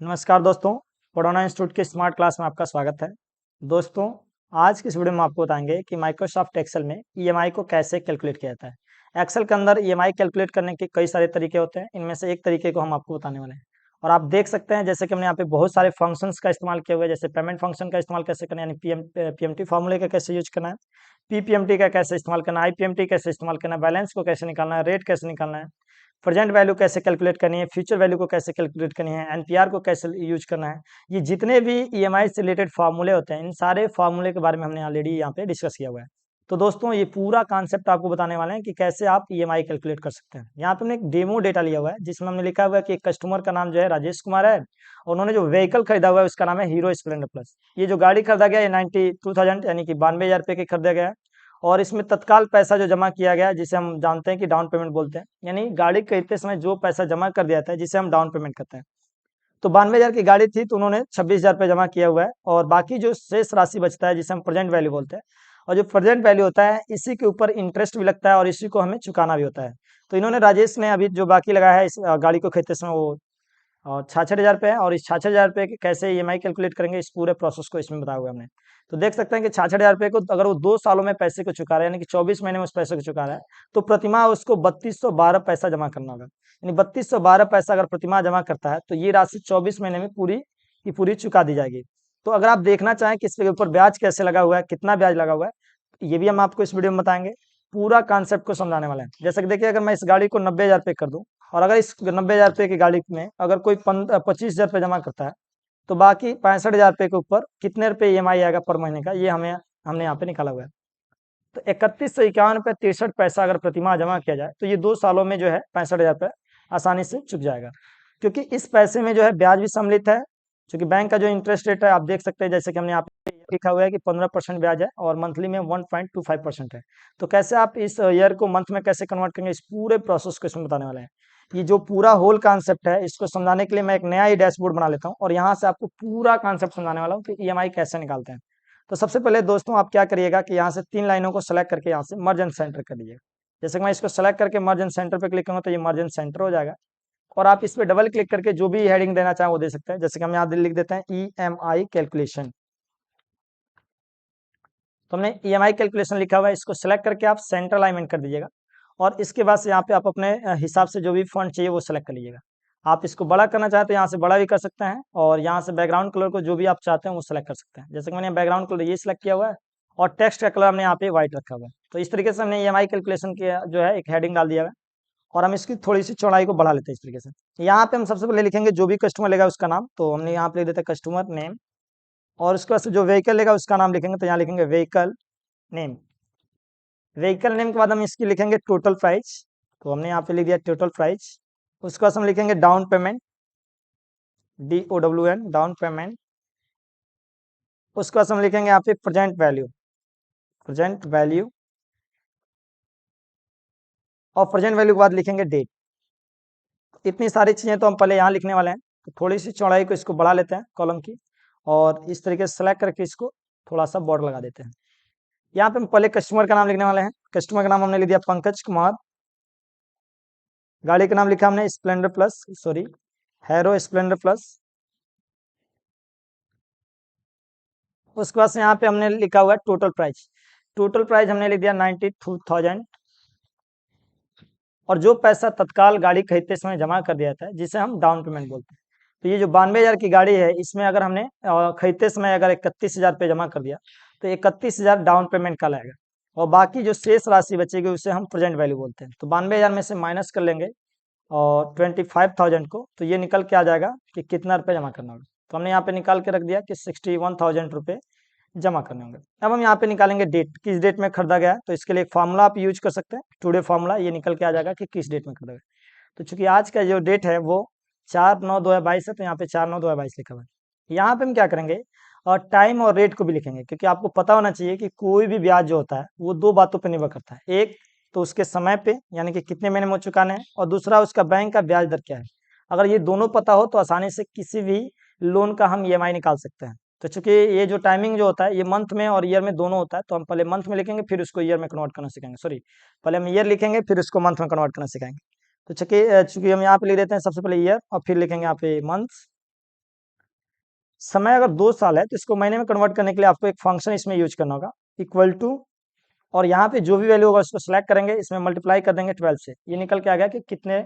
नमस्कार दोस्तों, पढ़ोना इंस्टीट्यूट के स्मार्ट क्लास में आपका स्वागत है। दोस्तों, आज की इस वीडियो में आपको बताएंगे कि माइक्रोसॉफ्ट एक्सेल में ईएमआई को कैसे कैलकुलेट किया जाता है। एक्सेल के अंदर ईएमआई कैलकुलेट करने के कई सारे तरीके होते हैं, इनमें से एक तरीके को हम आपको बताने वाले हैं। और आप देख सकते हैं जैसे कि हमने यहाँ पे बहुत सारे फंक्शंस का इस्तेमाल किया हुआ है, जैसे पेमेंट फंक्शन का इस्तेमाल कैसे करना है, यानी पीएमटी फॉर्मूले का कैसे यूज करना है, पीपीएमटी का कैसे इस्तेमाल करना है, आईपीएमटी कैसे इस्तेमाल करना है, बैलेंस को कैसे निकालना है, रेट कैसे निकालना है, प्रेजेंट वैल्यू कैसे कैलकुलेट करनी है, फ्यूचर वैल्यू को कैसे कैलकुलेट करनी है, एनपीआर को कैसे यूज करना है। ये जितने भी ईएमआई से रिलेटेड फार्मूले होते हैं, इन सारे फार्मूले के बारे में हमने ऑलरेडी यहाँ पे डिस्कस किया हुआ है। तो दोस्तों, ये पूरा कॉन्सेप्ट आपको बताने वाले हैं कि कैसे आप ईएमआई कैलकुलेट कर सकते हैं। यहाँ पे हमने एक डेमो डेटा लिया हुआ है, जिसमें हमने लिखा हुआ है कि एक कस्टमर का नाम जो है राजेश कुमार है, और उन्होंने जो व्हीकल खरीदा हुआ है उसका नाम है हीरो स्प्लेंडर प्लस। ये जो गाड़ी खरीदा गया है, ये 92,000 यानी कि 92,000 रुपये की खरीदा गया है। और इसमें तत्काल पैसा जो जमा किया गया है, जिसे हम जानते हैं कि डाउन पेमेंट बोलते हैं, यानी गाड़ी खरीदते समय जो पैसा जमा कर दिया जाता है, जिसे हम डाउन पेमेंट करते हैं। तो 92,000 की गाड़ी थी, तो उन्होंने 26,000 रुपये जमा किया हुआ है, और बाकी जो शेष राशि बचता है, जिसे हम प्रेजेंट वैल्यू बोलते हैं, और जो प्रेजेंट वैल्यू होता है, इसी के ऊपर इंटरेस्ट भी लगता है और इसी को हमें चुकाना भी होता है। तो इन्होंने, राजेश ने, अभी जो बाकी लगाया है इस गाड़ी को खरीदते समय, वो और 66,000 रुपये है। और इस 66,000 रुपये की कैसे ईएमआई कैलकुलेट करेंगे, इस पूरे प्रोसेस को इसमें बताया हुआ है हमने। तो देख सकते हैं कि 66,000 रुपये को अगर वो 2 सालों में पैसे को चुका रहा है, यानी कि 24 महीने में उस पैसे को चुका रहा है, तो प्रतिमाह उसको 3212 पैसा जमा करना होगा। यानी 3212 पैसा अगर प्रतिमाह जमा करता है, तो ये राशि 24 महीने में पूरी की पूरी चुका दी जाएगी। तो अगर आप देखना चाहें कि इसके ऊपर ब्याज कैसे लगा हुआ है, कितना ब्याज लगा हुआ है, ये भी हम आपको इस वीडियो में बताएंगे। पूरा कॉन्सेप्ट को समझाने वाले हैं। जैसे कि देखिए, अगर मैं इस गाड़ी को 90,000 रुपये कर दूं, और अगर इस 90,000 रुपये की गाड़ी में अगर कोई 25,000 रुपये जमा करता है, तो बाकी 65,000 रुपये के ऊपर कितने रुपये ईएमआई आएगा पर महीने का, ये हमने यहाँ पे निकाला हुआ है। तो 3151 रुपये 63 पैसा अगर प्रतिमाह जमा किया जाए, तो ये 2 सालों में जो है 65,000 रुपये आसानी से चुक जाएगा। क्योंकि इस पैसे में जो है ब्याज भी सम्मिलित है, क्योंकि बैंक का जो इंटरेस्ट रेट है आप देख सकते हैं, जैसे कि हमने यहाँ पे लिखा हुआ है कि 15% ब्याज है, और मंथली में 1.25% है। तो कैसे आप इस ईयर को मंथ में कैसे कन्वर्ट करेंगे, इस पूरे प्रोसेस को इसमें बताने वाले हैं। ये जो पूरा होल कॉन्सेप्ट है, इसको समझाने के लिए मैं एक नया ही डैशबोर्ड बना लेता हूँ, और यहाँ से आपको पूरा कॉन्सेप्ट समझाने वाला हूँ कि ईएमआई कैसे निकालते हैं। तो सबसे पहले दोस्तों, आप क्या करिएगा कि यहाँ से 3 लाइनों को सेलेक्ट करके यहाँ से मर्ज एंड सेंटर कर दीजिएगा। जैसे कि मैं इसको सेलेक्ट करके मर्ज एंड सेंटर पे क्लिक करूँगा, तो ये मर्ज एंड सेंटर हो जाएगा। और आप इस पे डबल क्लिक करके जो भी हेडिंग देना चाहें वो दे सकते हैं। जैसे कि हम यहाँ लिख देते हैं ईएमआई कैलकुलेशन। तो हमने ईएमआई कैलकुलेशन लिखा हुआ है, इसको सेलेक्ट करके आप सेंटर अलाइनमेंट कर दीजिएगा। और इसके बाद से यहाँ पे आप अपने हिसाब से जो भी फॉन्ट चाहिए वो सेलेक्ट कर लीजिएगा। आप इसको बड़ा करना चाहते हैं, यहाँ से बड़ा भी कर सकते हैं, और यहाँ से बैकग्राउंड कलर को जो भी आप चाहते हैं वो सेलेक्ट कर सकते हैं। जैसे कि मैंने बैकग्राउंड कलर ये सिलेक्ट किया हुआ है, और टेक्स्ट का कलर हमने यहाँ पे व्हाइट रखा हुआ है। तो इस तरीके से हमने ईएमआई कैलकुलेशन की जो है एक हेडिंग डाल दिया है। और हम इसकी थोड़ी सी चौड़ाई को बढ़ा लेते हैं इस तरीके से। यहाँ पे हम सबसे पहले लिखेंगे जो भी कस्टमर लेगा उसका नाम, तो हमने यहाँ पे लिख देते हैं कस्टमर नेम। और उसके बाद से जो व्हीकल लेगा उसका नाम लिखेंगे, तो यहाँ लिखेंगे व्हीकल नेम। व्हीकल नेम के बाद हम इसकी लिखेंगे टोटल प्राइस, तो हमने यहाँ पे लिख दिया टोटल प्राइस। उसके बाद हम लिखेंगे down payment, DOWN, down payment. उसके बाद हम लिखेंगे यहाँ पे प्रेजेंट वैल्यू, प्रेजेंट वैल्यू। और प्रेजेंट वैल्यू के बाद लिखेंगे डेट। इतनी सारी चीजें तो हम पहले यहाँ लिखने वाले हैं, तो थोड़ी सी चौड़ाई को इसको बढ़ा लेते हैं कॉलम की, और इस तरीके से सेलेक्ट करके इसको थोड़ा सा बॉर्डर लगा देते हैं। यहाँ पे हम पहले कस्टमर का नाम लिखने वाले हैं। कस्टमर का नाम हमने लिख दिया पंकज कुमार। गाड़ी का नाम लिखा हमने Splendor plus, sorry harrow Splendor plus. उसके बाद से यहाँ पे हमने लिखा हुआ है टोटल प्राइस। टोटल प्राइस हमने लिख दिया 92,000। और जो पैसा तत्काल गाड़ी खरीदते समय जमा कर दिया जाता है, जिसे हम डाउन पेमेंट बोलते हैं। तो ये जो 92,000 की गाड़ी है, इसमें अगर हमने खरीदते समय अगर 31,000 रुपये जमा कर दिया, तो 31,000 डाउन पेमेंट का लगेगा। और बाकी जो शेष राशि बचेगी उसे हम प्रेजेंट वैल्यू बोलते हैं। तो 92,000 में से माइनस कर लेंगे और 25,000 को, तो ये निकल के आ जाएगा कि कितना रुपये जमा करना होगा। तो हमने यहाँ पे निकाल के रख दिया कि 61,000 रुपये जमा करने होंगे। अब हम यहाँ पे निकालेंगे डेट, किस डेट में खरीदा गया है। तो इसके लिए एक फार्मूला आप यूज कर सकते हैं, टुडे फार्मूला। ये निकल के आ जाएगा कि किस डेट में खरीदा गया। तो चूंकि आज का जो डेट है वो 4/9/2022 है, तो यहाँ पे 4/9/2022 लिखा हुआ है। यहाँ पे हम क्या करेंगे, और टाइम और रेट को भी लिखेंगे, क्योंकि आपको पता होना चाहिए कि कोई भी ब्याज जो होता है वो दो बातों पर निर्भर करता है। एक तो उसके समय पे, यानी कि कितने महीने में चुकाना है, और दूसरा उसका बैंक का ब्याज दर क्या है। अगर ये दोनों पता हो तो आसानी से किसी भी लोन का हम ईएमआई निकाल सकते हैं। तो चूंकि ये जो टाइमिंग जो होता है ये मंथ में और ईयर में दोनों होता है, तो हम पहले मंथ में लिखेंगे फिर उसको ईयर में कन्वर्ट करना सीखेंगे। सॉरी, पहले हम ईयर लिखेंगे फिर उसको मंथ में कन्वर्ट करना सिखाएंगे। तो चूंकि हम यहाँ पे लिख देते हैं सबसे पहले ईयर, और फिर लिखेंगे यहाँ पे मंथ। समय अगर 2 साल है तो इसको महीने में कन्वर्ट करने के लिए आपको एक फंक्शन इसमें यूज करना होगा, इक्वल टू, और यहाँ पे जो भी वैल्यू होगा उसको सिलेक्ट करेंगे, इसमें मल्टीप्लाई कर देंगे 12 से, ये निकल के आ गया कि कितने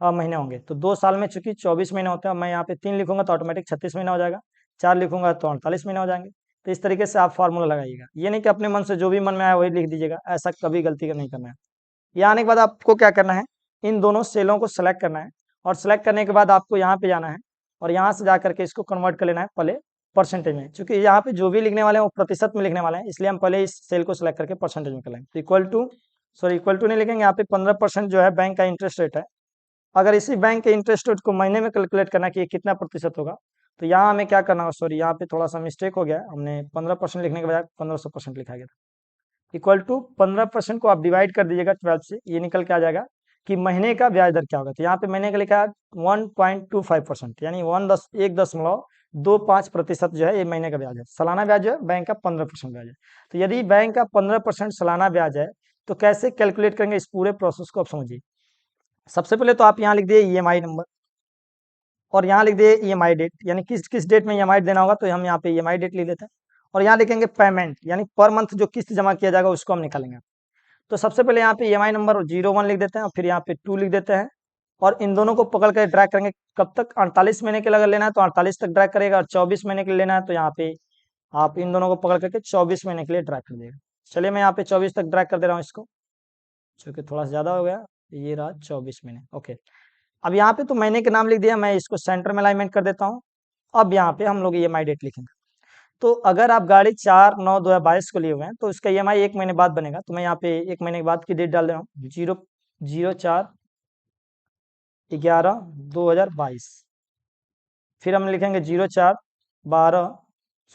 महीने होंगे। तो 2 साल में चूंकि 24 महीने होते हैं, मैं यहाँ पे 3 लिखूंगा तो ऑटोमेटिक 36 महीना हो जाएगा, 4 लिखूंगा तो 48 महीने हो जाएंगे। तो इस तरीके से आप फार्मूला लगाइएगा, ये नहीं कि अपने मन से जो भी मन में आया वही लिख दीजिएगा, ऐसा कभी गलती नहीं करना है। यहाँ आने के बाद आपको क्या करना है, इन दोनों सेलों को सिलेक्ट करना है, और सिलेक्ट करने के बाद आपको यहाँ पे जाना है, और यहाँ से जा करके इसको कन्वर्ट कर लेना है पहले परसेंटेज में, क्योंकि यहाँ पे जो भी लिखने वाले हैं वो प्रतिशत में लिखने वाले हैं, इसलिए हम पहले इस सेल को सिलेक्ट करके परसेंटेज में कर लेंगे। तो इक्वल टू नहीं लिखेंगे, यहाँ पे 15% जो है बैंक का इंटरेस्ट रेट है। अगर इसी बैंक के इंटरेस्ट रेट को महीने में कैलकुलेट करना कि ये कितना प्रतिशत होगा, तो यहाँ हमें क्या करना होगा, सॉरी यहाँ पे थोड़ा सा मिस्टेक हो गया, हमने 15% लिखने के बजाय 1500% लिखा गया था। इक्वल टू 15% को आप डिवाइड कर दीजिएगा 12 से, ये निकल के आ जाएगा कि महीने का ब्याज दर क्या होगा। तो यहाँ पे महीने का लिखा है 1.25%, यानी 1.25% जो है ये महीने का ब्याज है। सालाना ब्याज जो है बैंक का 15% ब्याज है। तो यदि बैंक का 15% सालाना ब्याज है तो कैसे कैलकुलेट करेंगे, इस पूरे प्रोसेस को आप समझिए। सबसे पहले तो आप यहाँ लिख दिए ईएमआई नंबर, और यहाँ लिख दिए ईएमआई डेट, यानी किस किस डेट में ईएमआई देना होगा, तो हम यहाँ पे ईएमआई डेट लिख लेते हैं। और यहाँ लिखेंगे पेमेंट, यानी पर मंथ जो किस्त जमा किया जाएगा उसको हम निकालेंगे। तो सबसे पहले यहाँ पे ईएमआई नंबर 01 लिख देते हैं, और फिर यहाँ पे 2 लिख देते हैं, और इन दोनों को पकड़ कर ड्रैग करेंगे। कब तक, 48 महीने के लिए अगर लेना है तो 48 तक ड्रैग करेगा, और 24 महीने के लिए लेना है तो यहाँ पे आप इन दोनों को पकड़ करके 24 महीने के लिए ड्रैग कर देगा। चलिए मैं यहाँ पे 24 तक ड्रैग कर दे रहा हूँ इसको, क्योंकि थोड़ा सा ज्यादा हो गया, ये रहा 24 महीने। ओके, अब यहाँ पे तो महीने के नाम लिख दिया, मैं इसको सेंटर में अलाइनमेंट कर देता हूँ। अब यहाँ पे हम लोग ईएमआई डेट लिखेंगे। तो अगर आप गाड़ी 4/9/2022 को लिए हुए हैं तो इसका ईएमआई 1 महीने बाद बनेगा, तो मैं यहाँ पे 1 महीने के बाद की डेट डाल रहा हूँ, 04/11/2022। फिर हम लिखेंगे 04/12,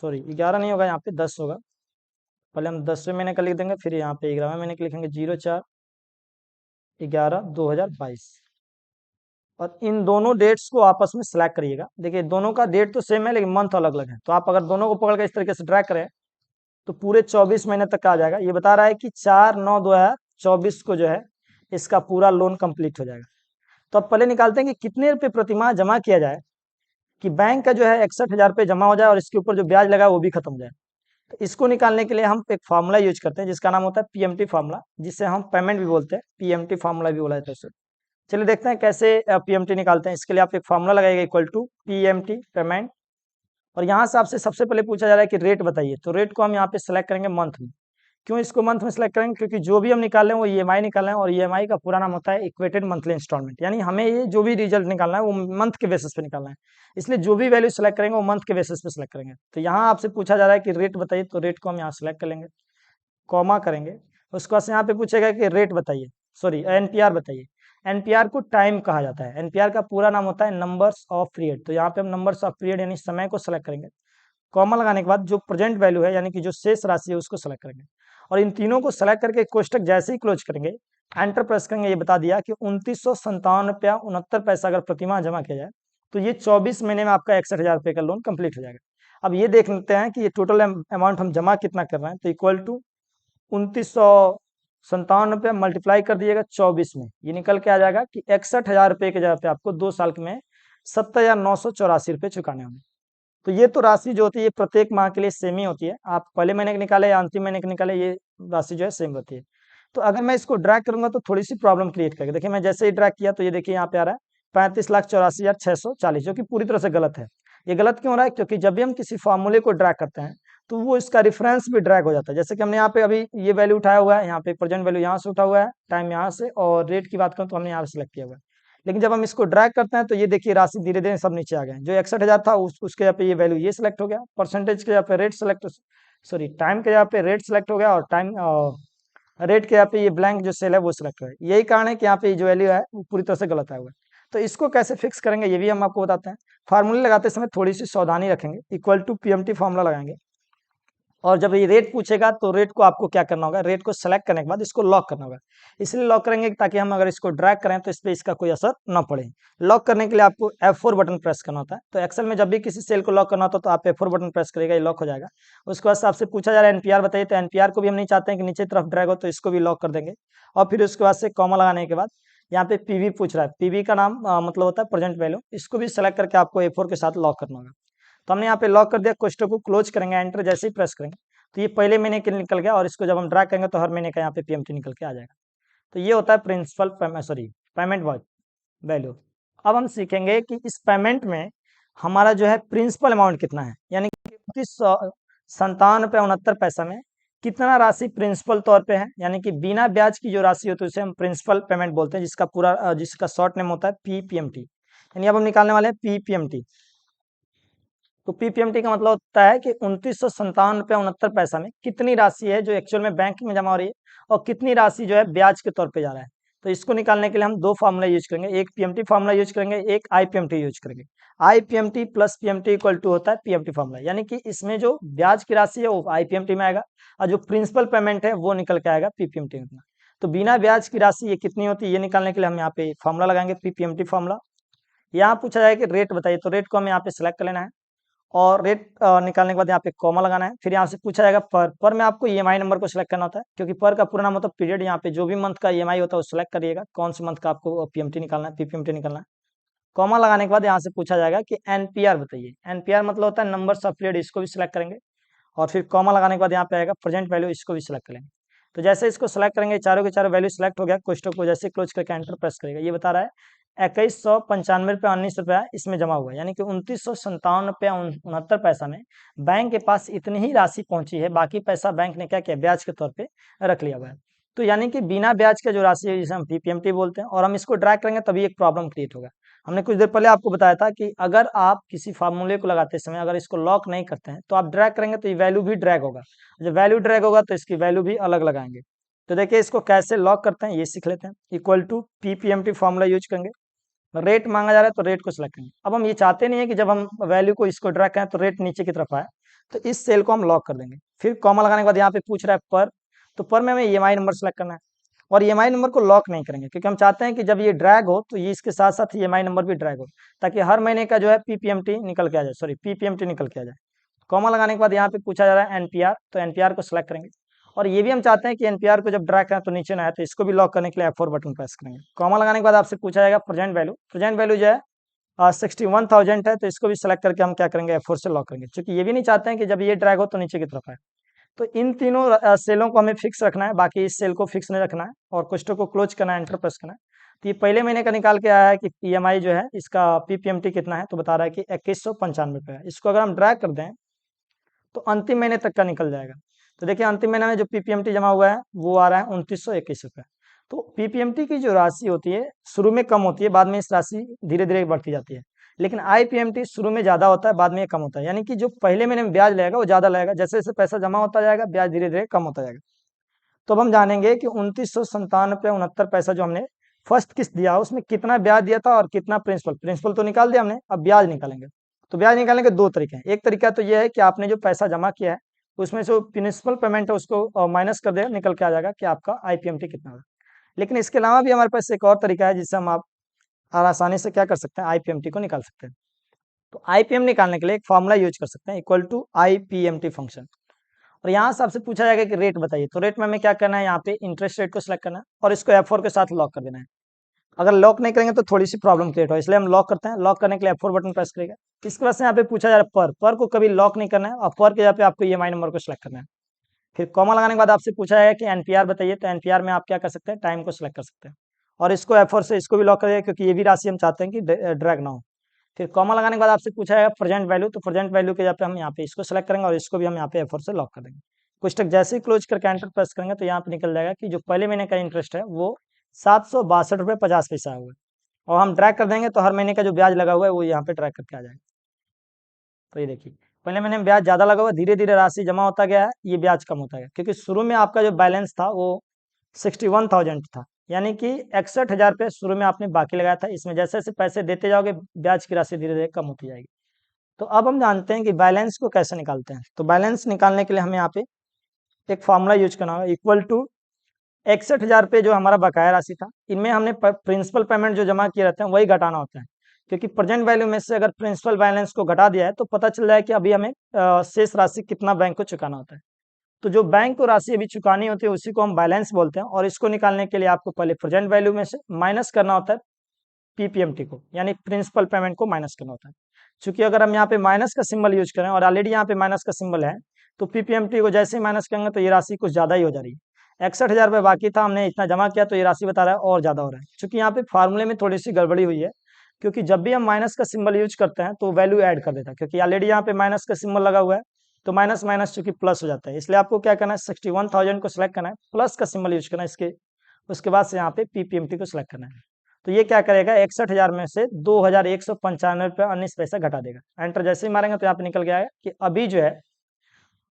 सॉरी 11 नहीं होगा, यहाँ पे 10 होगा, पहले हम 10वें महीने का लिख देंगे, फिर यहाँ पे 11वें महीने का लिखेंगे 04/11/2022। और इन दोनों डेट्स को आपस में सिलेक्ट करिएगा। देखिए दोनों का डेट तो सेम है लेकिन मंथ अलग अलग है, तो आप अगर दोनों को पकड़ के इस तरीके से ड्रैग करें तो पूरे 24 महीने तक का आ जाएगा। ये बता रहा है कि 4/9/2024 को जो है इसका पूरा लोन कंप्लीट हो जाएगा। तो अब पहले निकालते हैं कि कितने रुपए प्रतिमाह जमा किया जाए कि बैंक का जो है 61,000 रुपये जमा हो जाए और इसके ऊपर जो ब्याज लगा है वो भी खत्म हो जाए। तो इसको निकालने के लिए हम एक फार्मूला यूज करते हैं जिसका नाम होता है पीएमटी फार्मूला, जिससे हम पेमेंट भी बोलते हैं, पीएमटी फार्मूला भी बोला जाता है इसे। चलिए देखते हैं कैसे पीएमटी निकालते हैं। इसके लिए आप एक फार्मूला लगाइएगा, इक्वल टू पीएमटी पेमेंट, और यहाँ से आपसे सबसे पहले पूछा जा रहा है कि रेट बताइए। तो रेट को हम यहाँ पे सेलेक्ट करेंगे मंथ में। क्यों इसको मंथ में सेलेक्ट करेंगे, क्योंकि जो भी हम निकाल रहे हैं वो ईएमआई निकाल रहे हैं, और ईएमआई का पूरा नाम होता है इक्वेटेड मंथली इंस्टॉलमेंट, यानी हमें ये जो भी रिजल्ट निकालना है वो मंथ के बेसिस पे निकालना है। इसलिए जो भी वैल्यू सेलेक्ट करेंगे वो मंथ के बेसिस पे सेलेक्ट करेंगे। तो यहाँ आपसे पूछा जा रहा है कि रेट बताइए, तो रेट को हम यहाँ सेलेक्ट कर लेंगे, कॉमा करेंगे, उसके बाद यहाँ पे पूछेगा कि रेट बताइए, सॉरी एनपीआर बताइए। एनपीआर को टाइम कहा जाता है, एनपीआर का पूरा नाम होता है नंबर्स ऑफ पीरियड। तो यहाँ पे हम नंबर्स ऑफ पीरियड यानी समय को सेलेक्ट करेंगे, कॉमा लगाने के बाद जो प्रेजेंट वैल्यू है यानी कि जो शेष राशि है उसको सेलेक्ट करेंगे, और इन तीनों को सेलेक्ट करके कोष्टक जैसे ही क्लोज करेंगे, एंटर प्रेस करेंगे, ये बता दिया कि 2957 रुपया 69 पैसा अगर प्रतिमाह जमा किया जाए तो ये 24 महीने में आपका 61,000 रुपये का लोन कंप्लीट हो जाएगा। अब ये देख लेते हैं कि ये टोटल अमाउंट हम जमा कितना कर रहे हैं। तो इक्वल टू 2957 रुपया मल्टीप्लाई कर दिएगा 24 में, ये निकल के आ जाएगा कि 61,000 रुपये की जगह पे आपको 2 साल में 70,984 रुपये चुकाने होंगे। तो ये तो राशि जो होती है ये प्रत्येक माह के लिए सेम ही होती है, आप पहले महीने के निकाले या अंतिम महीने के निकाले, ये राशि जो है सेम होती है। तो अगर मैं इसको ड्रैग करूंगा तो थोड़ी सी प्रॉब्लम क्रिएट करेगा। देखिए मैं जैसे ही ड्रैग किया तो ये देखिए यहाँ पे आ रहा है 35,84,640, जो कि पूरी तरह से गलत है। ये गलत क्यों हो रहा है, क्योंकि जब भी हम किसी फॉर्मूले को ड्रैग करते हैं तो वो इसका रेफरेंस भी ड्रैग हो जाता है। जैसे कि हमने यहाँ पे अभी ये वैल्यू उठाया हुआ है, यहाँ पे प्रेजेंट वैल्यू यहाँ से उठा हुआ है, टाइम यहाँ से, और रेट की बात करूँ तो हमने यहाँ से सिलेक्ट किया हुआ है। लेकिन जब हम इसको ड्रैग करते हैं तो ये देखिए राशि धीरे धीरे सब नीचे आ गए। जो 61,000 था उसके जगह पे ये वैल्यू ये सिलेक्ट हो गया, परसेंटेज के जगह पे रेट सेलेक्ट, सॉरी टाइम के जगह पे रेट सेलेक्ट हो गया, और टाइम रेट के यहाँ पे ये ब्लैंक जो सेल है वो सिलेक्ट हो गया। यही कारण है कि यहाँ पे जो वैल्यू है वो पूरी तरह से गलत आया हुआ है। तो इसको कैसे फिक्स करेंगे ये भी हम आपको बताते हैं। फार्मूले लगाते समय थोड़ी सी सावधानी रखेंगे, इक्वल टू पीएमटी फार्मूला लगाएंगे, और जब ये रेट पूछेगा तो रेट को आपको क्या करना होगा, रेट को सेलेक्ट करने के बाद इसको लॉक करना होगा। इसलिए लॉक करेंगे ताकि हम अगर इसको ड्रैग करें तो इस पर इसका कोई असर न पड़े। लॉक करने के लिए आपको F4 बटन प्रेस करना होता है। तो एक्सेल में जब भी किसी सेल को लॉक करना होता है तो आप F4 बटन प्रेस करेगा, ये लॉक हो जाएगा। उसके बाद आपसे पूछा जा रहा है एनपीआर बताइए, तो एनपीआर को भी हम नहीं चाहते हैं कि नीचे तरफ ड्रैग हो, तो इसको भी लॉक कर देंगे। और फिर उसके बाद से कॉमा लगाने के बाद यहाँ पे पीवी पूछ रहा है, पीवी का नाम मतलब होता है प्रेजेंट वैल्यू, इसको भी सेलेक्ट करके आपको A4 के साथ लॉक करना होगा। तो हमने यहाँ पे लॉक कर दिया, कोष्टक को क्लोज करेंगे, एंटर जैसे ही प्रेस करेंगे तो ये पहले महीने के लिए निकल गया, और इसको जब हम ड्रैग करेंगे तो हर महीने का यहाँ पे पीएमटी निकल के आ जाएगा। तो ये होता है प्रिंसिपल पेमेंट वैल्यू। अब हम सीखेंगे कि इस पेमेंट में हमारा जो है प्रिंसिपल अमाउंट कितना है, यानी कि 2957 में कितना राशि प्रिंसिपल तौर पे है, यानी कि बिना ब्याज की जो राशि होती है उसे हम प्रिंसिपल पेमेंट बोलते हैं, जिसका शॉर्ट नेम होता है पीपीएमटी। यानी अब हम निकालने वाले हैं पीपीएमटी। तो पीपीएमटी का मतलब होता है कि 2957 में कितनी राशि है जो एक्चुअल में बैंक में जमा हो रही है और कितनी राशि जो है ब्याज के तौर पे जा रहा है। तो इसको निकालने के लिए हम दो फार्मूला यूज करेंगे, एक पीएमटी फार्मूला यूज करेंगे, एक आईपीएमटी यूज करेंगे। IPMT plus PMT equal to होता है पीएमटी फार्मूला, यानी कि इसमें जो ब्याज की राशि है वो आईपीएमटी में आएगा और जो प्रिंसिपल पेमेंट है वो निकल के आएगा पीपीएमटी में। तो बिना ब्याज की राशि ये कितनी होती है ये निकालने के लिए हम यहाँ पे फार्मूला लगाएंगे पीपीएमटी फार्मूला। यहाँ पूछा जाएगा कि रेट बताइए, तो रेट को हमें यहाँ पे सिलेक्ट कर लेना है और रेट निकालने के बाद यहाँ पे कॉमा लगाना है। फिर यहाँ से पूछा जाएगा पर में आपको ईएमआई नंबर को सिलेक्ट करना होता है, क्योंकि पर का पूरा नाम होता है पीरियड। यहाँ पे जो भी मंथ का ईएमआई होता है वो सिलेक्ट करिएगा, कौन से मंथ का आपको पीएमटी निकालना है, पीपीएमटी निकालना है। कॉमा लगाने के बाद यहाँ से पूछा जाएगा कि एनपीआर बताइए। एनपीआर मतलब होता है नंबर्स ऑफ पीरियड, इसको भी सिलेक्ट करेंगे। और फिर कॉमा लगाने के बाद यहाँ पे आएगा प्रेजेंट वैल्यू, इसको भी सिलेक्ट करेंगे। तो जैसे इसको सिलेक्ट करेंगे चारों के चारों वैल्यू सिलेक्ट हो गया, कोष्टक को जैसे क्लोज करके एंटर प्रेस करेगा, ये बता रहा है 2195 रुपया 19 रुपया इसमें जमा हुआ है, यानी कि 2957 रुपया 69 पैसा में बैंक के पास इतनी ही राशि पहुंची है, बाकी पैसा बैंक ने क्या किया ब्याज के तौर पे रख लिया हुआ है। तो यानी कि बिना ब्याज का जो राशि है जिसे हम पीपीएमटी बोलते हैं, और हम इसको ड्रैग करेंगे तभी एक प्रॉब्लम क्रिएट होगा। हमने कुछ देर पहले आपको बताया था कि अगर आप किसी फार्मूले को लगाते समय अगर इसको लॉक नहीं करते हैं तो आप ड्रैग करेंगे तो ये वैल्यू भी ड्रैग होगा, जब वैल्यू ड्रैग होगा तो इसकी वैल्यू भी अलग लगाएंगे। तो देखिए इसको कैसे लॉक करते हैं ये सीख लेते हैं। Equal to PPMT formula use करेंगे, रेट मांगा जा रहा है तो रेट को सिलेक्ट करेंगे। अब हम ये चाहते नहीं है कि जब हम वैल्यू को इसको ड्रैग करें तो रेट नीचे की तरफ आए, तो इस सेल को हम लॉक कर देंगे। फिर कॉमा लगाने के बाद यहाँ पे पूछ रहा है पर, तो पर में हमें ईएमआई नंबर सेलेक्ट करना है, और ईएमआई नंबर को लॉक नहीं करेंगे क्योंकि हम चाहते हैं कि जब ये ड्रैग हो तो ये इसके साथ साथ ईएमआई नंबर भी ड्रैग हो, ताकि हर महीने का जो है पीपीएमटी निकल के आ जाए, पीपीएमटी निकल के आ जाए। कॉमा लगाने के बाद यहाँ पे पूछा जा रहा है एनपीआर, तो एनपीआर को सिलेक्ट करेंगे। और ये भी हम चाहते हैं कि एनपीआर को जब ड्रैग करें तो नीचे ना आए, तो इसको भी लॉक करने के लिए F4 बटन प्रेस करेंगे। कॉमा लगाने के बाद आपसे पूछा जाएगा प्रेजेंट वैल्यू जो है 61,000 है, तो इसको भी सिलेक्ट करके हम क्या करेंगे F4 से लॉक करेंगे, क्योंकि ये भी नहीं चाहते हैं कि जब ये ड्रैग हो तो नीचे की तरफ आए। तो इन तीनों सेलों को हमें फिक्स रखना है, बाकी इस सेल को फिक्स नहीं रखना है, और कोष्टक को क्लोज करना है, एंटर प्रेस करना है। तो ये पहले महीने का निकाल के आया है कि ईएमआई जो है इसका पीपीएमटी कितना है, तो बता रहा है कि 2195 रुपये है। इसको अगर हम ड्रैग कर दें तो अंतिम महीने तक का निकल जाएगा। तो देखिए अंतिम महीने में जो पीपीएमटी जमा हुआ है वो आ रहा है 2921 रुपये। तो पीपीएमटी की जो राशि होती है शुरू में कम होती है, बाद में इस राशि धीरे धीरे बढ़ती जाती है, लेकिन आईपीएमटी शुरू में ज्यादा होता है, बाद में कम होता है, यानी कि जो पहले महीने में ब्याज लगेगा वो ज्यादा लगेगा, जैसे जैसे पैसा जमा होता जाएगा ब्याज धीरे धीरे कम होता जाएगा। तो अब हम जानेंगे कि 2957 रुपये 69 पैसा जो हमने फर्स्ट किस्त दिया उसमें कितना ब्याज दिया था और कितना प्रिंसिपल तो निकाल दिया हमने, अब ब्याज निकालेंगे। तो ब्याज निकालने के दो तरीके हैं, एक तरीका तो यह है कि आपने जो पैसा जमा किया है उसमें से प्रिंसिपल पेमेंट है उसको माइनस कर देगा, निकल के आ जाएगा कि आपका आईपीएमटी कितना होगा। लेकिन इसके अलावा भी हमारे पास एक और तरीका है जिससे हम आप आसानी से क्या कर सकते हैं आईपीएमटी को निकाल सकते हैं। तो आईपीएम निकालने के लिए एक फॉर्मूला यूज कर सकते हैं इक्वल टू आईपीएमटी फंक्शन। और यहाँ से आपसे पूछा जाएगा कि रेट बताइए, तो रेट में हमें क्या करना है, यहाँ पे इंटरेस्ट रेट को सिलेक्ट करना है और इसको F4 के साथ लॉक कर देना है। अगर लॉक नहीं करेंगे तो थोड़ी सी प्रॉब्लम क्रिएट हो, इसलिए हम लॉक करते हैं। लॉक करने के लिए F4 बटन प्रेस करेगा। इसके बाद से यहाँ पे पूछा जा रहा है पर को कभी लॉक नहीं करना है, और पर के जगह पे आपको ईएमआई नंबर को सिलेक्ट करना है। फिर कॉमा लगाने के बाद आपसे पूछा जाएगा कि एनपीआर बताइए, तो एनपीआर में आप क्या कर सकते हैं टाइम को सिलेक्ट कर सकते हैं, और इसको F4 से इसको भी लॉक करिएगा क्योंकि ये भी राशि हम चाहते हैं कि ड्रैग ना हो। फिर कॉमा लगाने के बाद आपसे पूछा जाएगा प्रेजेंट वैल्यू, तो प्रेजेंट वैल्यू के जगह पे हम यहाँ पे इसको सिलेक्ट करेंगे और इसको भी हम यहाँ पे F4 से लॉक कर देंगे। कुछ तक जैसे ही क्लोज करके एंटर प्रेस करेंगे तो यहाँ पे निकल जाएगा कि जो पहले महीने का इंटरेस्ट है वो 762 रुपये 50 पैसा हुआ है, और हम ड्रैग कर देंगे तो हर महीने का जो ब्याज लगा हुआ है वो यहाँ पे ट्रैक करके आ जाएगा। तो ये देखिए पहले महीने में ब्याज ज्यादा लगा हुआ, धीरे धीरे राशि जमा होता गया है, ये ब्याज कम होता गया, क्योंकि शुरू में आपका जो बैलेंस था वो 61,000 था, यानी कि 61,000 रुपये शुरू में आपने बाकी लगाया था। इसमें जैसे जैसे पैसे देते जाओगे ब्याज की राशि धीरे धीरे कम होती जाएगी। तो अब हम जानते हैं कि बैलेंस को कैसे निकालते हैं। तो बैलेंस निकालने के लिए हमें यहाँ पे एक फॉर्मूला यूज करना होगा इक्वल टू 61,000 रुपये जो हमारा बकाया राशि था, इनमें हमने प्रिंसिपल पेमेंट जो जमा किए रहते हैं वही घटाना होता है, क्योंकि प्रेजेंट वैल्यू में से अगर प्रिंसिपल बैलेंस को घटा दिया है तो पता चल जाए कि अभी हमें शेष राशि कितना बैंक को चुकाना होता है। तो जो बैंक को राशि अभी चुकानी होती है उसी को हम बैलेंस बोलते हैं, और इसको निकालने के लिए आपको पहले प्रेजेंट वैल्यू में से माइनस करना होता है पीपीएमटी को, यानी प्रिंसिपल पेमेंट को माइनस करना होता है। चूंकि अगर हम यहाँ पे माइनस का सिंबल यूज करें और ऑलरेडी यहाँ पे माइनस का सिंबल है, तो पीपीएमटी को जैसे ही माइनस करेंगे तो ये राशि कुछ ज़्यादा ही हो जा रही है। 61,000 रुपये बाकी था, हमने इतना जमा किया तो ये राशि बता रहा है और ज़्यादा हो रहा है। चूंकि यहाँ पे फार्मूले में थोड़ी सी गड़बड़ी हुई है, क्योंकि जब भी हम माइनस का सिंबल यूज करते हैं तो वैल्यू ऐड कर देता है, क्योंकि ऑलरेडी यहाँ पे माइनस का सिंबल लगा हुआ है, तो माइनस माइनस चूंकि प्लस हो जाता है। इसलिए आपको क्या करना है, 61,000 को सिलेक्ट करना है, प्लस का सिंबल यूज करना है इसके, उसके बाद से यहाँ पे पीपीएमटी को सिलेक्ट करना है। तो ये क्या करेगा, 61,000 में से 2,195 रुपये 19 पैसा घटा देगा। एंटर जैसे ही मारेंगे तो यहाँ पे निकल गया है कि अभी जो है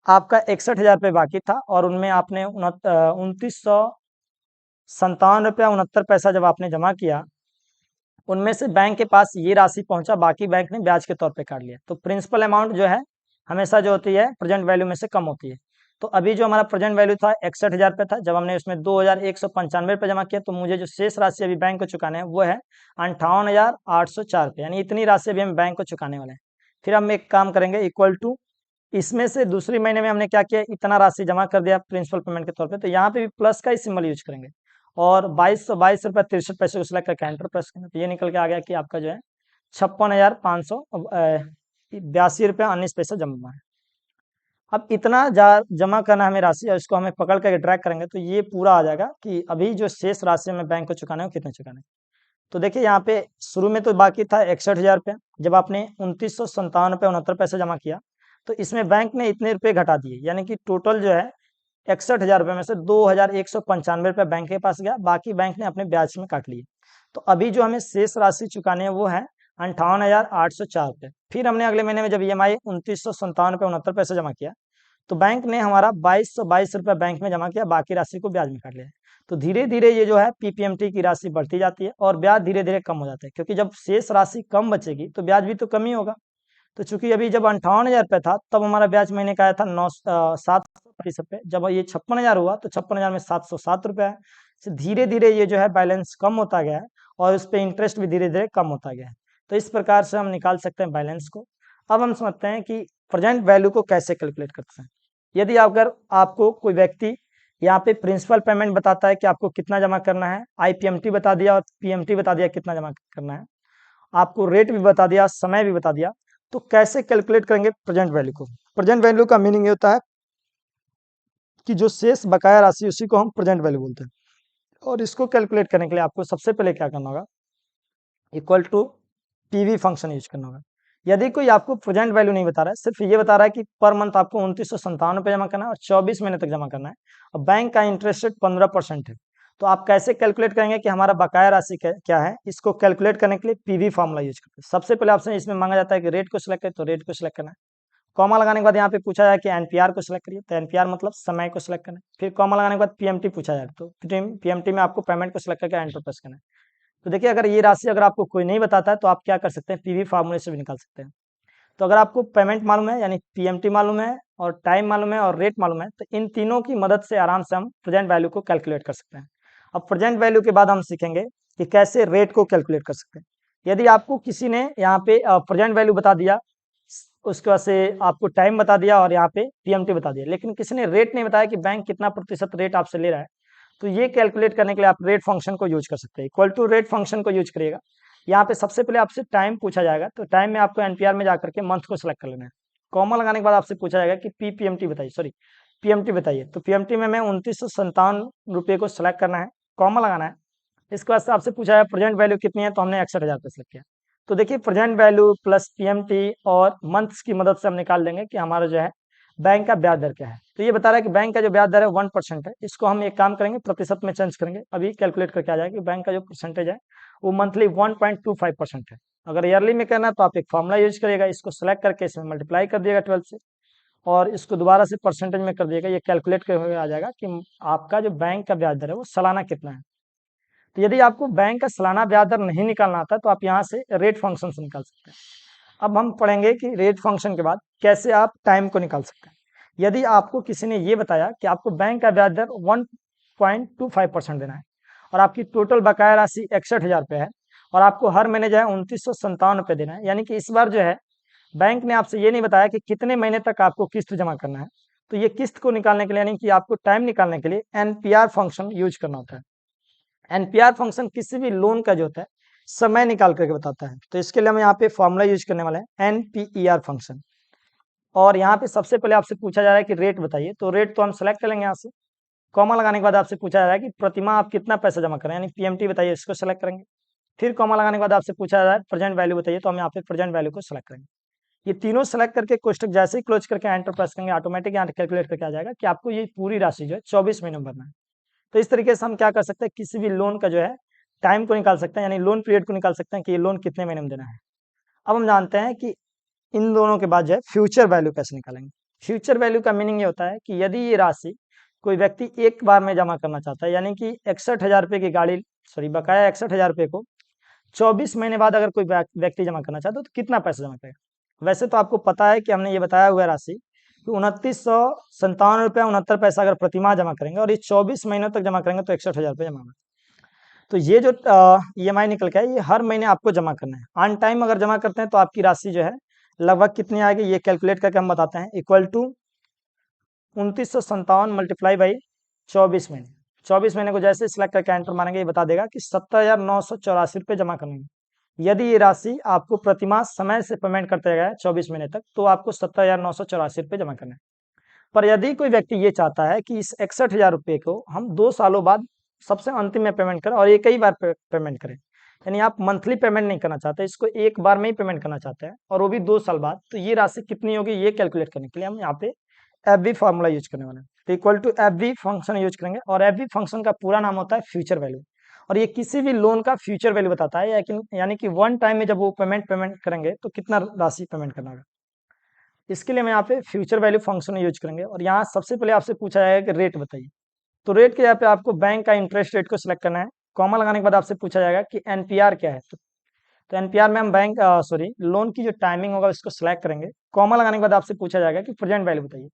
आपका 61,000 रुपये बाकी था और उनमें आपने 2957 रुपया 69 पैसा जब आपने जमा किया, उनमें से बैंक के पास ये राशि पहुंचा, बाकी बैंक ने ब्याज के तौर पे काट लिया। तो प्रिंसिपल अमाउंट जो है हमेशा जो होती है प्रेजेंट वैल्यू में से कम होती है। तो अभी जो हमारा प्रेजेंट वैल्यू था 61,000 रुपये था, जब हमने उसमें 2,195 रुपये जमा किया, तो मुझे जो शेष राशि अभी बैंक को चुकाने हैं वो है 58,804 रुपये, यानी इतनी राशि अभी हम बैंक को चुकाने वाले हैं। फिर हम एक काम करेंगे, इक्वल टू, इसमें से दूसरी महीने में हमने क्या किया, इतना राशि जमा कर दिया प्रिंसिपल पेमेंट के तौर पे, तो यहाँ पे भी प्लस का ही सिंबल यूज करेंगे और 2,222 रुपये 63 पैसे को सिलेक्ट करके एंटर प्रेस करेंगे। तो ये निकल के आ गया कि आपका जो है 56,582 रुपये 19 पैसा जमा हुआ है। अब इतना जमा करना हमें राशि और इसको हमें पकड़ करके ड्रैग करेंगे तो ये पूरा आ जाएगा कि अभी जो शेष राशि हमें बैंक को चुकाना है वो कितने चुकाना है। तो देखिए यहाँ पे शुरू में तो बाकी था 61,000 रुपये, जब आपने 2,957 रुपये 69 पैसे जमा किया तो इसमें बैंक ने इतने रुपए घटा दिए, यानी कि टोटल जो है 61,000 रुपये में से 2,195 रुपये बैंक के पास गया, बाकी बैंक ने अपने ब्याज में काट लिए। तो अभी जो हमें शेष राशि चुकानी है वो है 58,804 रुपये। फिर हमने अगले महीने में जब EMI 2,957 रुपये 69 पैसे जमा किया तो बैंक ने हमारा 2,222 रुपये बैंक में जमा किया, बाकी राशि को ब्याज में काट लिया। तो धीरे धीरे ये जो है पीपीएमटी की राशि बढ़ती जाती है और ब्याज धीरे धीरे कम हो जाता है, क्योंकि जब शेष राशि कम बचेगी तो ब्याज भी तो कम ही होगा। तो चूंकि अभी जब 58,000 रुपये था तब हमारा ब्याज महीने का आया था 730 रुपये, जब ये 56,000 हुआ तो 56,000 में 707 रुपये है। धीरे धीरे ये जो है बैलेंस कम होता गया है और उस पर इंटरेस्ट भी धीरे धीरे कम होता गया है। तो इस प्रकार से हम निकाल सकते हैं बैलेंस को। अब हम समझते हैं कि प्रेजेंट वैल्यू को कैसे कैलकुलेट करते हैं। यदि अगर आपको कोई व्यक्ति यहाँ पे प्रिंसिपल पेमेंट बताता है कि आपको कितना जमा करना है, आईपीएमटी बता दिया और पीएमटी बता दिया कितना जमा करना है, आपको रेट भी बता दिया, समय भी बता दिया, तो कैसे कैलकुलेट करेंगे प्रेजेंट वैल्यू को। प्रेजेंट वैल्यू का मीनिंग ये होता है कि जो शेष बकाया राशि उसी को हम प्रेजेंट वैल्यू बोलते हैं। और इसको कैलकुलेट करने के लिए आपको सबसे पहले क्या करना होगा, equal to PV function use करना होगा। यदि कोई आपको प्रेजेंट वैल्यू नहीं बता रहा है, सिर्फ ये बता रहा है कि पर मंथ आपको 2,957 रुपये जमा करना है और 24 महीने तक जमा करना है और बैंक का इंटरेस्ट रेट 15% है, तो आप कैसे कैलकुलेट करेंगे कि हमारा बकाया राशि क्या है। इसको कैलकुलेट करने के लिए पीवी फॉर्मूला यूज करते हैं। सबसे पहले आपसे इसमें मांगा जाता है कि रेट को सिलेक्ट करें, तो रेट को सिलेक्ट करना है। कॉमा लगाने के बाद यहाँ पे पूछा जाए कि एनपीआर को सिलेक्ट करिए, तो एनपीआर मतलब समय को सिलेक्ट करना है। फिर कॉमा लगाने के बाद पीएमटी पूछा जाए तो पीएमटी में आपको पेमेंट को सिलेक्ट करके एंटर प्रेस करना है। तो देखिए अगर ये राशि अगर आपको कोई नहीं बताता है तो आप क्या कर सकते हैं, पीवी फार्मूले से भी निकाल सकते हैं। तो अगर आपको पेमेंट मालूम है यानी पीएमटी मालूम है और टाइम मालूम है और रेट मालूम है, तो इन तीनों की मदद से आराम से हम प्रेजेंट वैल्यू को कैलकुलेट कर सकते हैं। अब प्रेजेंट वैल्यू के बाद हम सीखेंगे कि कैसे रेट को कैलकुलेट कर सकते हैं। यदि आपको किसी ने यहाँ पे प्रेजेंट वैल्यू बता दिया, उसके बाद से आपको टाइम बता दिया और यहाँ पे पीएमटी बता दिया, लेकिन किसी ने रेट नहीं बताया कि बैंक कितना प्रतिशत रेट आपसे ले रहा है, तो ये कैलकुलेट करने के लिए आप रेट फंक्शन को यूज कर सकते हैं। इक्वल टू रेट फंक्शन को यूज करिएगा। यहाँ पे सबसे पहले आपसे टाइम पूछा जाएगा, तो टाइम में आपको एनपीआर में जाकर के मंथ को सिलेक्ट कर लेना है। कॉमा लगाने के बाद आपसे पूछा जाएगा कि पीएमटी बताइए, सॉरी पीएमटी बताइए, तो पीएमटी में हमें 2,957 रुपये को सिलेक्ट करना है, कॉमा लगाना है। इसके बाद से आपसे पूछा है प्रेजेंट वैल्यू कितनी है, तो हमने 61,000 रुपये सिलेक्ट किया। तो देखिए प्रेजेंट वैल्यू प्लस पीएमटी और मंथ्स की मदद से हम निकाल देंगे कि हमारा जो है बैंक का ब्याज दर क्या है। तो ये बता रहा है कि बैंक का जो ब्याज दर है 1% है। इसको हम एक काम करेंगे, प्रतिशत में चेंज करेंगे। अभी कैलकुलेट करके आ जाएगा कि बैंक का जो परसेंटेज है वो मंथली 1.25% है। अगर ईयरली में करना है तो आप एक फॉर्मूला यूज करिएगा, इसको सेलेक्ट करके इसमें मल्टीप्लाई कर दिएगा 12 से और इसको दोबारा से परसेंटेज में कर दिएगा। ये कैलकुलेट करके आ जाएगा कि आपका जो बैंक का ब्याज दर है वो सालाना कितना है। तो यदि आपको बैंक का सालाना ब्याज दर नहीं निकालना आता तो आप यहाँ से रेट फंक्शन से निकाल सकते हैं। अब हम पढ़ेंगे कि रेट फंक्शन के बाद कैसे आप टाइम को निकाल सकते हैं। यदि आपको किसी ने ये बताया कि आपको बैंक का ब्याज दर 1.25% देना है और आपकी टोटल बकाया राशि 61,000 रुपये है और आपको हर महीने जो है 2,957 रुपये देना है, यानी कि इस बार जो है बैंक ने आपसे ये नहीं बताया कि कितने महीने तक आपको किस्त जमा करना है, तो ये किस्त को निकालने के लिए यानी कि आपको टाइम निकालने के लिए एनपीआर फंक्शन यूज करना होता है। एनपीआर फंक्शन किसी भी लोन का जो होता है समय निकाल करके बताता है। तो इसके लिए हम यहाँ पे फॉर्मूला यूज करने वाले हैं NPER फंक्शन। और यहाँ पे सबसे पहले आपसे पूछा जा रहा है कि रेट बताइए, तो रेट तो हम सेलेक्ट कर लेंगे यहाँ से। कॉमा लगाने के बाद आपसे पूछा जा रहा है कि प्रतिमाह आप कितना पैसा जमा करें, यानी PMT बताइए, इसको सेलेक्ट करेंगे। फिर कॉमा लगाने के बाद आपसे पूछा जा रहा है प्रेजेंट वैल्यू बताइए, तो हम यहाँ पे प्रेजेंट वैल्यू को सेलेक्ट करेंगे। ये तीनों सेलेक्ट करके कोष्टक जैसे ही क्लोज करके एंटर प्रेस करेंगे, ऑटोमेटिक यहाँ कैलकुलेट करके आ जाएगा कि आपको ये पूरी राशि जो है 24 महीने में भरना है। तो इस तरीके से हम क्या कर सकते हैं, किसी भी लोन का जो है टाइम को निकाल सकते हैं, यानी लोन पीरियड को निकाल सकते हैं कि ये लोन कितने महीने में देना है। अब हम जानते हैं कि इन दोनों के बाद जो है फ्यूचर वैल्यू कैसे निकालेंगे। फ्यूचर वैल्यू का मीनिंग ये होता है कि यदि ये राशि कोई व्यक्ति एक बार में जमा करना चाहता है, यानी कि 61,000 रुपये की गाड़ी, सॉरी बकाया 61,000 रुपये को 24 महीने बाद अगर कोई व्यक्ति जमा करना चाहता है तो कितना पैसा जमा करेगा। वैसे तो आपको पता है कि हमने ये बताया हुआ राशि कि 2957 रुपया 69 पैसा अगर प्रतिमाह जमा करेंगे और ये 24 महीनों तक जमा करेंगे तो 61,000 रुपये जमा होगा। तो ये जो EMI निकल के है ये हर महीने आपको जमा करना है। ऑन टाइम अगर जमा करते हैं तो आपकी राशि जो है लगभग कितनी आएगी, ये कैलकुलेट करके हम बताते हैं। इक्वल टू 2957 मल्टीप्लाई बाई 24 महीने। 24 महीने को जैसे सिलेक्ट करके एंटर मारेंगे, ये बता देगा कि 70,984 रुपये जमा करने। यदि ये राशि आपको प्रतिमाह समय से पेमेंट करते गए 24 महीने तक, तो आपको 70,984 रुपये जमा करना है। पर यदि कोई व्यक्ति ये चाहता है कि इस 61,000 रुपये को हम 2 सालों बाद सबसे अंतिम में पेमेंट करें और एक ही बार पेमेंट करें, यानी आप मंथली पेमेंट नहीं करना चाहते, इसको एक बार में ही पेमेंट करना चाहते हैं और वो भी 2 साल बाद, तो ये राशि कितनी होगी ये कैलकुलेट करने के लिए हम यहाँ पे FV फार्मूला यूज करने वाले हैं। तो equal to FV function use करेंगे और FV फंक्शन का पूरा नाम होता है फ्यूचर वैल्यू, और ये किसी भी लोन का फ्यूचर वैल्यू बताता है, यानी कि वन टाइम में जब वो पेमेंट करेंगे तो कितना राशि पेमेंट करना होगा। इसके लिए हम यहाँ पे फ्यूचर वैल्यू फंक्शन यूज करेंगे और यहाँ सबसे पहले आपसे पूछा जाएगा कि रेट बताइए। तो रेट के यहाँ पे आपको बैंक का इंटरेस्ट रेट को सिलेक्ट करना है। कॉमा लगाने के बाद आपसे पूछा जाएगा कि NPR क्या है। तो NPR में हम बैंक लोन की जो टाइमिंग होगा उसको सिलेक्ट करेंगे। कॉमा लगाने के बाद आपसे पूछा जाएगा कि प्रेजेंट वैल्यू बताइए।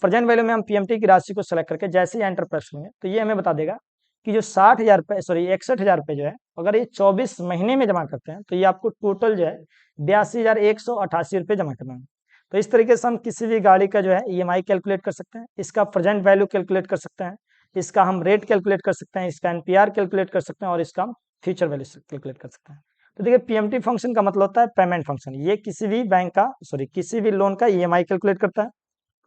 प्रेजेंट वैल्यू में हम PMT की राशि को सिलेक्ट करके जैसे ही एंटर प्रेस करेंगे तो ये हमें बता देगा कि जो 61,000 रुपये जो है, अगर ये 24 महीने में जमा करते हैं तो ये आपको टोटल जो है 82,188 रुपये जमा करना है। तो इस तरीके से हम किसी भी गाड़ी का जो है EMI कैलकुलेट कर सकते हैं, इसका प्रेजेंट वैल्यू कैलकुलेट कर सकते हैं, इसका हम रेट कैलकुलेट कर सकते हैं, इसका NPR कैलकुलेट कर सकते हैं और इसका हम फ्यूचर वैल्यू कैलकुलेट कर सकते हैं। तो देखिए PMT फंक्शन का मतलब होता है पेमेंट फंक्शन। ये किसी भी बैंक का किसी भी लोन का EMI कैलकुलेट करता है।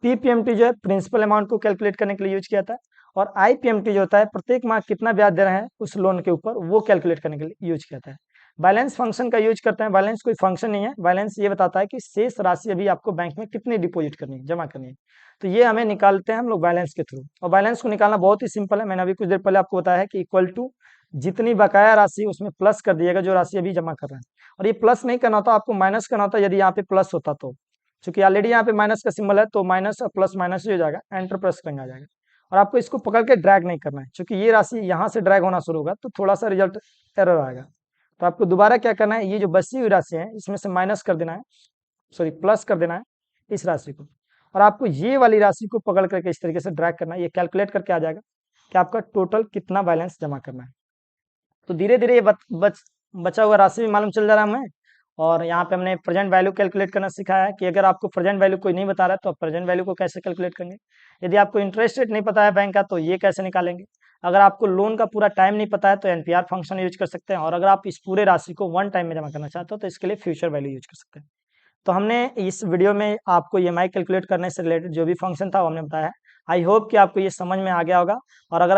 PPMT जो है प्रिंसिपल अमाउंट को कैलकुलेट करने के लिए यूज किया था, और IPMT जो होता है प्रत्येक माह कितना ब्याज दे रहे हैं उस लोन के ऊपर, वो कैलकुलेट करने के लिए यूज किया था। बैलेंस फंक्शन का यूज करते हैं। बैलेंस कोई फंक्शन नहीं है, बैलेंस ये बताता है कि शेष राशि अभी आपको बैंक में कितनी डिपॉजिट करनी है, जमा करनी है। तो ये हमें निकालते हैं हम लोग बैलेंस के थ्रू, और बैलेंस को निकालना बहुत ही सिंपल है। मैंने अभी कुछ देर पहले आपको बताया है कि इक्वल टू जितनी बकाया राशि उसमें प्लस कर दिएगा जो राशि अभी जमा कर रहे हैं, और ये प्लस नहीं करना होता, आपको माइनस करना होता यदि यहाँ पे प्लस होता तो। चूंकि ऑलरेडी यहाँ पे माइनस का सिंबल है तो माइनस और प्लस माइनस ही हो जाएगा, एंटर प्रेस करेंगे आ जाएगा। और आपको इसको पकड़ के ड्रैग नहीं करना है, क्योंकि ये राशि यहाँ से ड्रैग होना शुरू होगा तो थोड़ा सा रिजल्ट एरर आएगा। तो आपको दोबारा क्या करना है, ये जो बची हुई राशि है इसमें से माइनस कर देना है, प्लस कर देना है इस राशि को, और आपको ये वाली राशि को पकड़ करके इस तरीके से ड्रैग करना है। ये कैलकुलेट करके आ जाएगा कि आपका टोटल कितना बैलेंस जमा करना है। तो धीरे धीरे ये बचा हुआ राशि भी मालूम चल जा रहा है हमें। और यहाँ पे हमने प्रेजेंट वैल्यू कैलकुलेट करना सिखाया है कि अगर आपको प्रेजेंट वैल्यू कोई नहीं बता रहा है तो आप प्रेजेंट वैल्यू को कैसे कैलकुलेट करेंगे। यदि आपको इंटरेस्ट रेट नहीं पता है बैंक का तो ये कैसे निकालेंगे। अगर आपको लोन का पूरा टाइम नहीं पता है तो NPR फंक्शन यूज कर सकते हैं, और अगर आप इस पूरे राशि को वन टाइम में जमा करना चाहते हो तो इसके लिए फ्यूचर वैल्यू यूज कर सकते हैं। तो हमने इस वीडियो में आपको EMI कैलकुलेट करने से रिलेटेड जो भी फंक्शन था वो हमने बताया है। आई होप कि आपको ये समझ में आ गया होगा, और अगर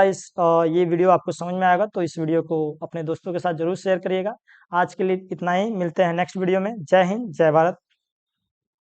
ये वीडियो आपको समझ में आएगा तो इस वीडियो को अपने दोस्तों के साथ जरूर शेयर करिएगा। आज के लिए इतना ही, मिलते हैं नेक्स्ट वीडियो में। जय हिंद, जय भारत।